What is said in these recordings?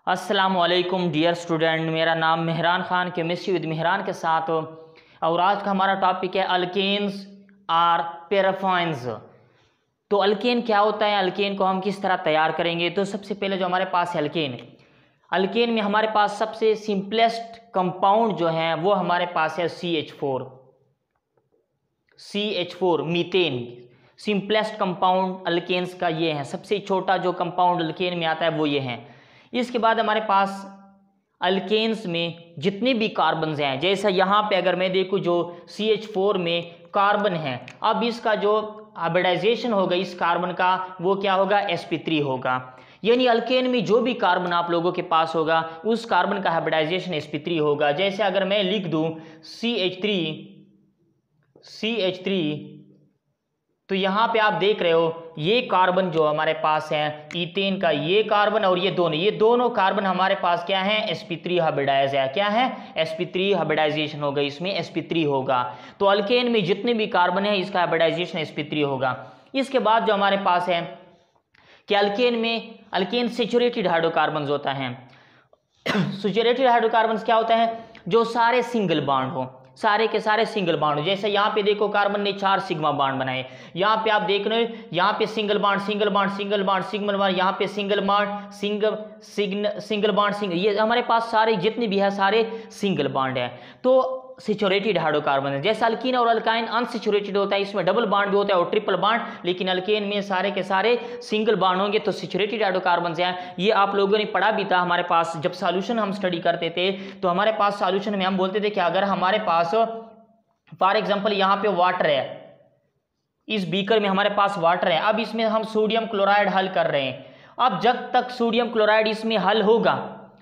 अस्सलामुअलैकुम dear student, मेरा नाम मेहरान खान केमिस्ट्री विद मेहरान के साथ और आज का हमारा टॉपिक है अल्केन्स और पैराफाइन्स। तो अल्केन क्या होता है, अल्केन को हम किस तरह तैयार करेंगे। तो सबसे पहले जो हमारे पास है अल्केन में हमारे पास सबसे सिंपलेस्ट कंपाउंड जो है वो हमारे पास है CH4 methane. Simplest compound alkanes का ये है, सबसे छोटा जो कंपाउंड अल्केन में आता है वो ये है। इसके बाद हमारे पास अल्केन्स में जितने भी कार्बन्स हैं, जैसा यहाँ पे अगर मैं देखूँ जो CH4 में कार्बन है, अब इसका जो हाइब्रिडाइजेशन होगा इस कार्बन का वो क्या होगा, sp3 होगा। यानी अल्केन में जो भी कार्बन आप लोगों के पास होगा उस कार्बन का हाइब्रिडाइजेशन sp3 होगा। जैसे अगर मैं लिख दूं CH3 तो यहाँ पे आप देख रहे हो ये कार्बन जो हमारे पास है ईथेन का, ये कार्बन और ये दोनों कार्बन हमारे पास क्या है, sp3 हाइब्रिडाइज है। क्या है, sp3 हाइब्रिडाइजेशन होगा, इसमें sp3 होगा। तो अल्केन में जितने भी कार्बन है इसका हाइब्रिडाइजेशन sp3 होगा। इसके बाद जो हमारे पास है कि अल्केन सैचुरेटेड हाइड्रोकार्बन्स होता है। सैचुरेटेड हाइड्रोकार्बन्स क्या होता है, जो सारे सिंगल बॉन्ड हो, सारे के सारे सिंगल बॉन्ड। जैसे यहाँ पे देखो कार्बन ने 4 सिग्मा बॉन्ड बनाए, यहाँ पे आप देख रहे हो यहाँ पे सिंगल बॉन्ड, यहाँ पे सिंगल बॉन्ड, ये हमारे पास सारे जितने भी है सारे सिंगल बॉन्ड है। तो सैचुरेटेड हाइड्रोकार्बन है। जैसे अल्कीन और अल्काइन अनसैचुरेटेड होता है, इसमें डबल बॉन्ड भी होता है और ट्रिपल बॉन्ड, लेकिन अल्केन में सारे के सारे सिंगल बॉन्ड होंगे। तो सैचुरेटेड हाइड्रोकार्बन हैं, ये आप लोगों ने पढ़ा भी था हमारे पास जब सॉल्यूशन हम स्टडी करते थे। तो हमारे पास सॉल्यूशन में हम बोलते थे कि अगर हमारे पास फॉर एग्जांपल यहाँ पे वाटर है, इस बीकर में हमारे पास वाटर है, अब इसमें हम सोडियम क्लोराइड हल कर रहे हैं। अब जब तक सोडियम क्लोराइड इसमें हल होगा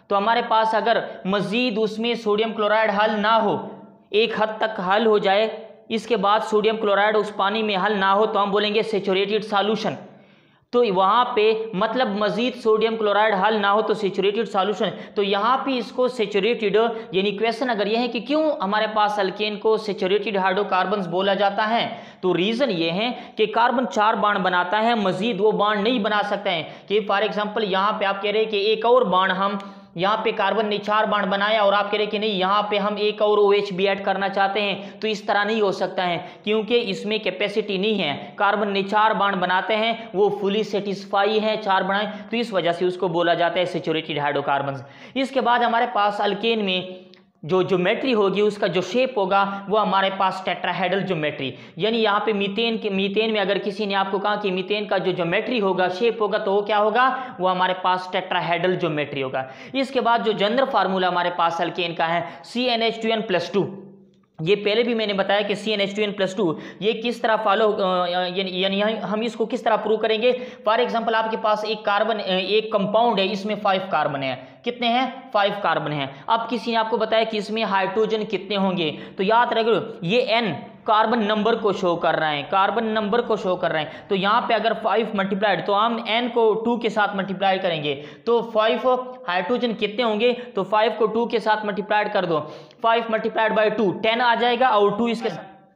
तो हमारे पास अगर मजीद उसमें सोडियम क्लोराइड हल ना हो, एक हद तक हल हो जाए, इसके बाद सोडियम क्लोराइड उस पानी में हल ना हो, तो हम बोलेंगे सैचुरेटेड सॉल्यूशन। तो वहां पे मतलब मजीद सोडियम क्लोराइड हल ना हो तो सैचुरेटेड सॉल्यूशन। तो यहाँ पे इसको सैचुरेटेड, यानी क्वेश्चन अगर यह है कि क्यों हमारे पास अल्केन को सैचुरेटेड हाइड्रोकार्बन्स बोला जाता है, तो रीजन ये है कि कार्बन 4 बॉन्ड बनाता है, मजीद वो बॉन्ड नहीं बना सकते हैं। कि फॉर एग्जांपल यहाँ पे आप कह रहे हैं कि एक और बॉन्ड, हम यहाँ पे कार्बन ने 4 बॉन्ड बनाया और आप कह रहे कि नहीं यहाँ पे हम एक और OH भी ऐड करना चाहते हैं, तो इस तरह नहीं हो सकता है, क्योंकि इसमें कैपेसिटी नहीं है। कार्बन ने 4 बॉन्ड बनाते हैं, वो फुली सेटिस्फाई है 4 बनाए, तो इस वजह से उसको बोला जाता है सैचुरेटेड हाइड्रोकार्बन्स। इसके बाद हमारे पास अल्केन में जो ज्योमेट्री होगी, उसका जो शेप होगा वो हमारे पास टेट्राहेड्रल ज्योमेट्री। यानी यहाँ पे मीथेन में अगर किसी ने आपको कहा कि मीथेन का जो ज्योमेट्री होगा, शेप होगा, तो वो क्या होगा, वो हमारे पास टेट्राहेड्रल ज्योमेट्री होगा। इसके बाद जो जनरल फार्मूला हमारे पास अल्केन का है CnH2n+2। ये पहले भी मैंने बताया कि CnH2n+2 ये किस तरह फॉलो, यानी हम इसको किस तरह प्रूव करेंगे। फॉर एग्जांपल आपके पास एक कंपाउंड है, इसमें 5 कार्बन है। कितने हैं, 5 कार्बन हैं। अब किसी ने आपको बताया कि इसमें हाइड्रोजन कितने होंगे, तो याद रखो ये n कार्बन नंबर को शो कर रहे हैं, तो यहाँ पे अगर 5 मल्टीप्लाइड, तो हम n को 2 के साथ मल्टीप्लाई करेंगे, तो 5 हाइड्रोजन कितने होंगे, तो 5 को 2 के साथ मल्टीप्लाइड कर दो, 5 मल्टीप्लाइड बाई 2 10 आ जाएगा, और 2 इसके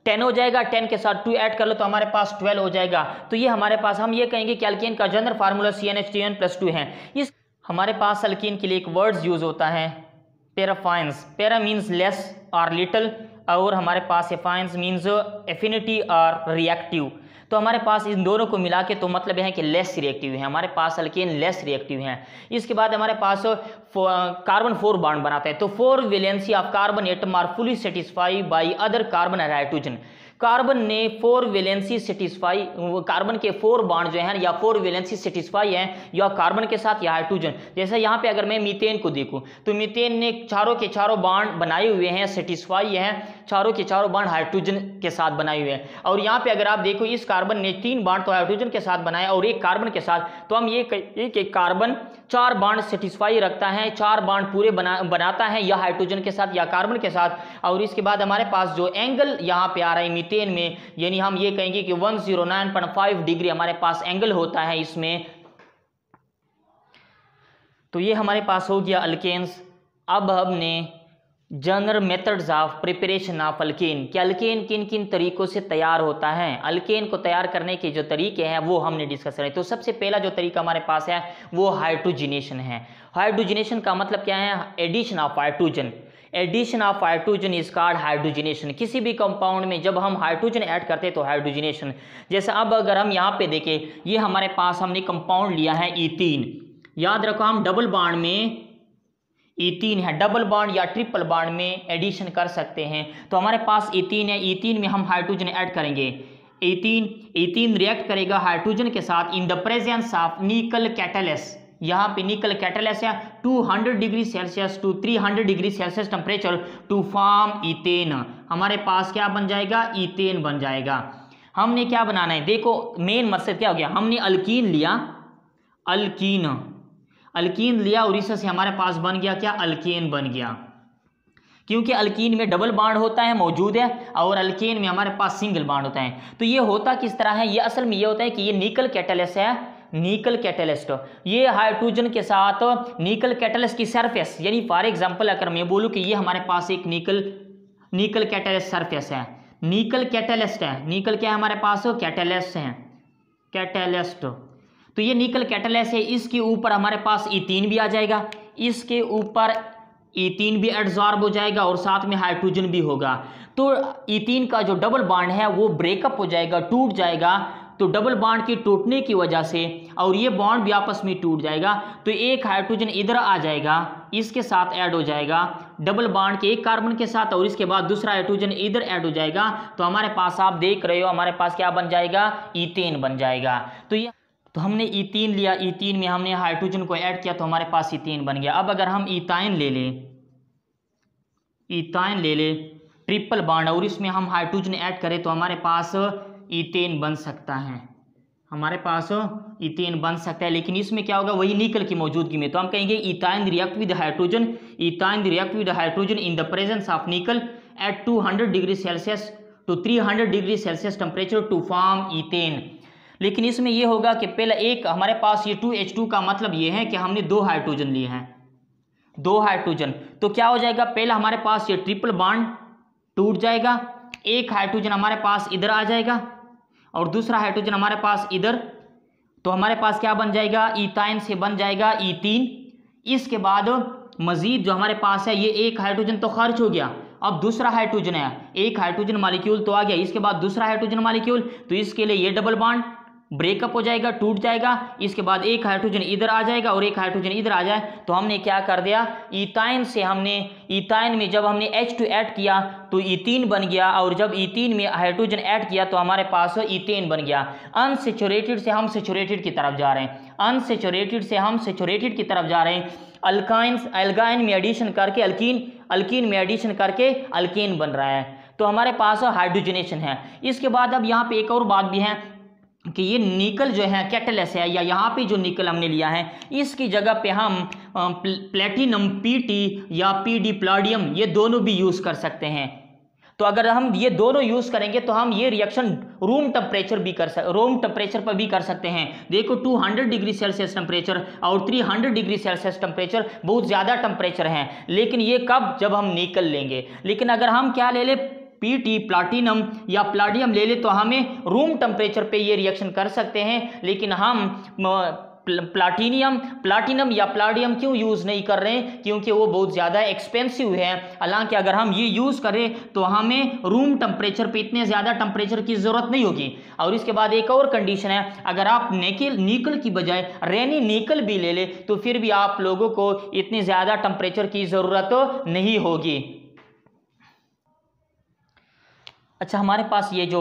10 हो जाएगा, 10 के साथ 2 ऐड कर लो तो हमारे पास 12 हो जाएगा। तो ये हमारे पास, हम ये कहेंगे कि अल्केन का जनरल फार्मूला CnH2n+2 है। इस हमारे पास अल्केन के लिए एक वर्ड्स यूज होता है पैराफाइन्स। पैरा मीन्स लेस और लिटिल, और हमारे पास एफाइन्स मीन्स एफिनिटी और रिएक्टिव। तो हमारे पास इन दोनों को मिला के तो मतलब है कि लेस रिएक्टिव है, हमारे पास अल्केन लेस रिएक्टिव हैं। इसके बाद हमारे पास कार्बन 4 बॉन्ड बनाता है, तो 4 valency of carbon atom are fully satisfy by other carbon और हाइड्रोजन। कार्बन ने 4 वैलेंसी सेटिस्फाई, कार्बन के 4 बॉन्ड जो है या 4 वैलेंसी सेटिस्फाई हैं या कार्बन के साथ या हाइड्रोजन। जैसे यहाँ पे अगर मैं मीथेन को देखूं तो मीथेन ने चारों के चारों बॉन्ड बनाए हुए हैं, सेटिस्फाई हैं, चारों के चारों बॉन्ड हाइड्रोजन के साथ बनाए हुए हैं। और यहाँ पे अगर आप देखो इस कार्बन ने 3 बॉन्ड तो हाइड्रोजन के साथ बनाया और एक कार्बन के साथ, तो हम ये एक कार्बन 4 बॉन्ड सेटिस्फाई रखता है, 4 बॉन्ड पूरे बनाता है या हाइड्रोजन के साथ या कार्बन के साथ। और इसके बाद हमारे पास जो एंगल यहाँ पे आ रहा है मीथेन में, यानी हम ये कहेंगे कि 109.5 डिग्री हमारे पास एंगल होता है इसमें। तो ये हमारे पास हो गया अल्केन्स। अब हमने general methods of preparation of alkane, कि अल्केन किन किन तरीकों से तैयार होता है। अल्केन को तैयार करने के जो तरीके हैं वो हमने डिस्कस करें। तो सबसे पहला जो तरीका हमारे पास है वो हाइड्रोजनेशन है। हाइड्रोजनेशन का मतलब क्या है? Addition of hydrogen. Addition of hydrogen is called hydrogenation. किसी भी कंपाउंड में जब हम हाइड्रोजन ऐड करते हैं तो हाइड्रोजनेशन। जैसे अब अगर हम यहाँ पे देखें, ये हमारे पास हमने कंपाउंड लिया है ईथीन। याद रखो हम डबल बॉन्ड में ईथीन है, डबल बॉन्ड या ट्रिपल बॉन्ड में एडिशन कर सकते हैं। तो हमारे पास ईथीन है, ईथीन में हम हाइड्रोजन ऐड करेंगे। ईथीन रिएक्ट करेगा हाइड्रोजन के साथ in the presence of nickel catalyst. यहाँ पे निकल कैटलिस्ट है 200 degree Celsius to 300 degree Celsius temperature to form ethane. हमारे पास क्या बन जाएगा? ईथेन बन जाएगा। हमने क्या बनाना है? देखो मेन मकसद क्या हो गया, हमने अल्कीन लिया, अल्कीन लिया और इससे हमारे पास बन गया क्या? अल्केन बन गया। क्योंकि अल्कीन में डबल बॉन्ड होता है मौजूद है और अल्केन में हमारे पास सिंगल बॉन्ड होता है। तो ये होता किस तरह है? ये असल में ये होता है कि ये निकल कैटलिस्ट है, निकल कैटलिस्ट। ये हाइड्रोजन के साथ निकल कैटलिस्ट की सरफेस, यानी फॉर एग्जांपल अगर मैं बोलूँ कि ये हमारे पास एक निकल कैटलिस्ट सरफेस है, निकल कैटलिस्ट है, निकल क्या है हमारे पास? कैटलिस्ट है, कैटलिस्ट। तो ये निकल कैटलिस्ट है, इसके ऊपर हमारे पास ईथीन भी आ जाएगा, इसके ऊपर ईथीन भी एडजॉर्ब हो जाएगा और साथ में हाइड्रोजन भी होगा। तो ईथीन का जो डबल बॉन्ड है वो ब्रेकअप हो जाएगा, टूट जाएगा। तो डबल बॉन्ड के टूटने की वजह से और ये बॉन्ड भी आपस में टूट जाएगा, तो एक हाइड्रोजन इधर आ जाएगा, इसके साथ ऐड हो जाएगा डबल बॉन्ड के एक कार्बन के साथ, और इसके बाद दूसरा हाइड्रोजन इधर ऐड हो जाएगा। तो हमारे पास आप देख रहे हो हमारे पास क्या बन जाएगा? ईथेन बन जाएगा। तो हमने ईथीन लिया, ईथीन में हमने हाइड्रोजन को ऐड किया तो हमारे पास ईथेन बन गया। अब अगर हम इथाइन ले ले ट्रिपल बॉन्ड और इसमें हम हाइड्रोजन ऐड करें तो हमारे पास ईथेन बन सकता है, हमारे पास ईथेन बन सकता है। लेकिन इसमें क्या होगा? वही निकल की मौजूदगी में। तो हम कहेंगे ethyne react with hydrogen, ethyne react with hydrogen in the presence of nickel at 200 degree Celsius to 300 degree Celsius temperature to form ethane. लेकिन इसमें यह होगा कि पहले एक हमारे पास ये 2H2 का मतलब ये है कि हमने 2 हाइड्रोजन लिए हैं, 2 हाइड्रोजन। तो क्या हो जाएगा? पहला हमारे पास ये ट्रिपल बॉन्ड टूट जाएगा, एक हाइड्रोजन हमारे पास इधर आ जाएगा और दूसरा हाइड्रोजन हमारे पास इधर। तो हमारे पास क्या बन जाएगा? इथाइन से बन जाएगा ईथीन। इसके बाद मजीद जो हमारे पास है ये एक हाइड्रोजन तो खर्च हो गया, अब दूसरा हाइड्रोजन है, एक हाइड्रोजन मॉलिक्यूल तो आ गया, इसके बाद दूसरा हाइड्रोजन मॉलिक्यूल। तो इसके लिए ये डबल बॉन्ड ब्रेकअप हो जाएगा, टूट जाएगा। इसके बाद एक हाइड्रोजन इधर आ जाएगा और एक हाइड्रोजन इधर आ जाए। तो हमने क्या कर दिया? इथाइन से हमने इथाइन में जब हमने H2 ऐड किया तो ईथीन बन गया, और जब ईथीन में हाइड्रोजन ऐड किया तो हमारे पास ईथेन बन गया। अनसेचुरेटेड से हम सेचुरेटेड की तरफ जा रहे हैं, अनसेचुरेटेड से हम सेचुरेटेड की तरफ जा रहे हैं। अल्काइन में एडिशन करके अल्कीन में एडिशन करके अल्केन बन रहा है। तो हमारे पास हाइड्रोजनेशन है। इसके बाद अब यहाँ पे एक और बात भी है कि ये निकल जो है कैटलिस्ट है, या यहाँ पे जो निकल हमने लिया है इसकी जगह पे हम प्लेटिनम PT या PD प्लाडियम ये दोनों भी यूज़ कर सकते हैं। तो अगर हम ये दोनों यूज़ करेंगे तो हम ये रिएक्शन रूम टेम्परेचर पर भी कर सकते हैं। देखो 200 डिग्री सेल्सियस टेम्परेचर और 300 डिग्री सेल्सियस टेम्परेचर बहुत ज़्यादा टेम्परेचर हैं, लेकिन ये कब? जब हम निकल लेंगे। लेकिन अगर हम क्या ले ले? PT प्लाटिनम या प्लाडियम ले ले तो हमें रूम टेम्परेचर पे ये रिएक्शन कर सकते हैं। लेकिन हम प्लाटिनम या प्लाडियम क्यों यूज़ नहीं कर रहे हैं? क्योंकि वो बहुत ज़्यादा एक्सपेंसिव है। हालांकि अगर हम ये यूज़ करें तो हमें रूम टेम्परेचर पे इतने ज़्यादा टेम्परेचर की ज़रूरत नहीं होगी। और इसके बाद एक और कंडीशन है, अगर आप निकल की बजाय रेनी निकल भी ले ले तो फिर भी आप लोगों को इतनी ज़्यादा टेम्परेचर की ज़रूरत नहीं होगी। अच्छा, हमारे पास ये जो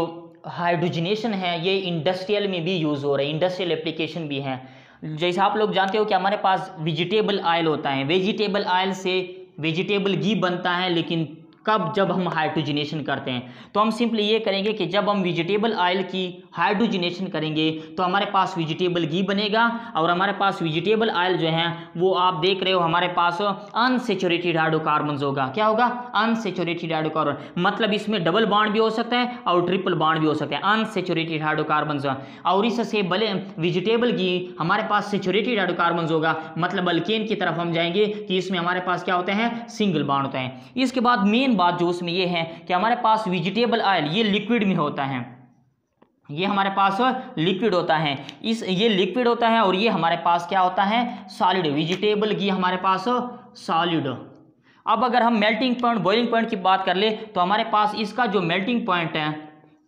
हाइड्रोजनेशन है ये इंडस्ट्रियल में भी यूज़ हो रहा है, इंडस्ट्रियल एप्लीकेशन भी है। जैसे आप लोग जानते हो कि हमारे पास वेजिटेबल ऑयल होता है, वेजिटेबल ऑयल से वेजिटेबल घी बनता है, लेकिन कब? जब हम हाइड्रोजनेशन करते हैं। तो हम सिंपली ये करेंगे कि जब हम वेजिटेबल ऑयल की हाइड्रोजनेशन करेंगे तो हमारे पास वेजिटेबल घी बनेगा, और हमारे पास वेजिटेबल ऑयल जो है वो आप देख रहे हो हमारे पास अनसैचुरेटेड हाइड्रोकार्बन होगा। क्या होगा? अनसैचुरेटेड हाइड्रोकार्बन, मतलब इसमें डबल बॉन्ड भी हो सकता है और ट्रिपल बॉन्ड भी हो सकता है, अनसैचुरेटेड हाइड्रोकार्बन। और इससे भले वेजिटेबल घी हमारे पास सैचुरेटेड हाइड्रोकार्बन होगा, मतलब अल्केन की तरफ हम जाएंगे कि इसमें हमारे पास क्या होते हैं? सिंगल बॉन्ड होते हैं। इसके बाद मेन बात जो उसमें ये है कि हमारे पास वेजिटेबल ऑयल ये लिक्विड में होता है, ये हमारे पास लिक्विड होता है, ये लिक्विड होता है, और ये हमारे पास क्या होता है? सॉलिड। वेजिटेबल घी हमारे पास सॉलिड। अब अगर हम मेल्टिंग पॉइंट, बॉइलिंग पॉइंट की बात कर ले तो हमारे पास इसका जो मेल्टिंग पॉइंट है,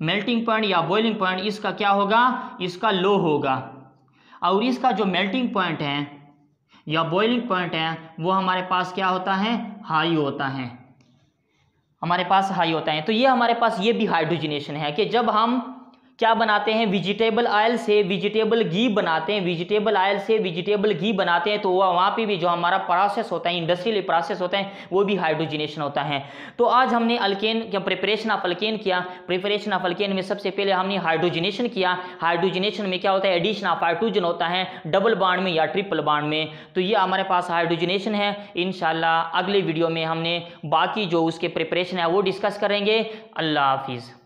मेल्टिंग पॉइंट या बॉइलिंग पॉइंट, इसका क्या होगा? इसका लो होगा। और इसका जो मेल्टिंग पॉइंट है या बॉइलिंग पॉइंट है वो हमारे पास क्या होता है? हाई होता है, हमारे पास हाई होता है। तो ये हमारे पास ये भी हाइड्रोजनेशन है कि जब हम क्या बनाते हैं? वेजिटेबल ऑयल से वेजिटेबल घी बनाते हैं, वेजिटेबल ऑयल से वेजिटेबल घी बनाते हैं, तो वहाँ पे भी जो हमारा प्रोसेस होता है, इंडस्ट्रियल प्रोसेस होता है, वो भी हाइड्रोजनेशन होता है। तो आज हमने अल्केन का प्रिपरेशन ऑफ अल्केन किया। प्रिपरेशन ऑफ अल्केन में सबसे पहले हमने हाइड्रोजनेशन किया। हाइड्रोजनेशन में क्या होता है? एडिशन ऑफ हाइड्रोजन होता है डबल बॉन्ड में या ट्रिपल बॉन्ड में। तो ये हमारे पास हाइड्रोजनेशन है। इंशाल्लाह अगले वीडियो में हमने बाकी जो उसके प्रिपरेशन है वो डिस्कस करेंगे। अल्लाह हाफिज़।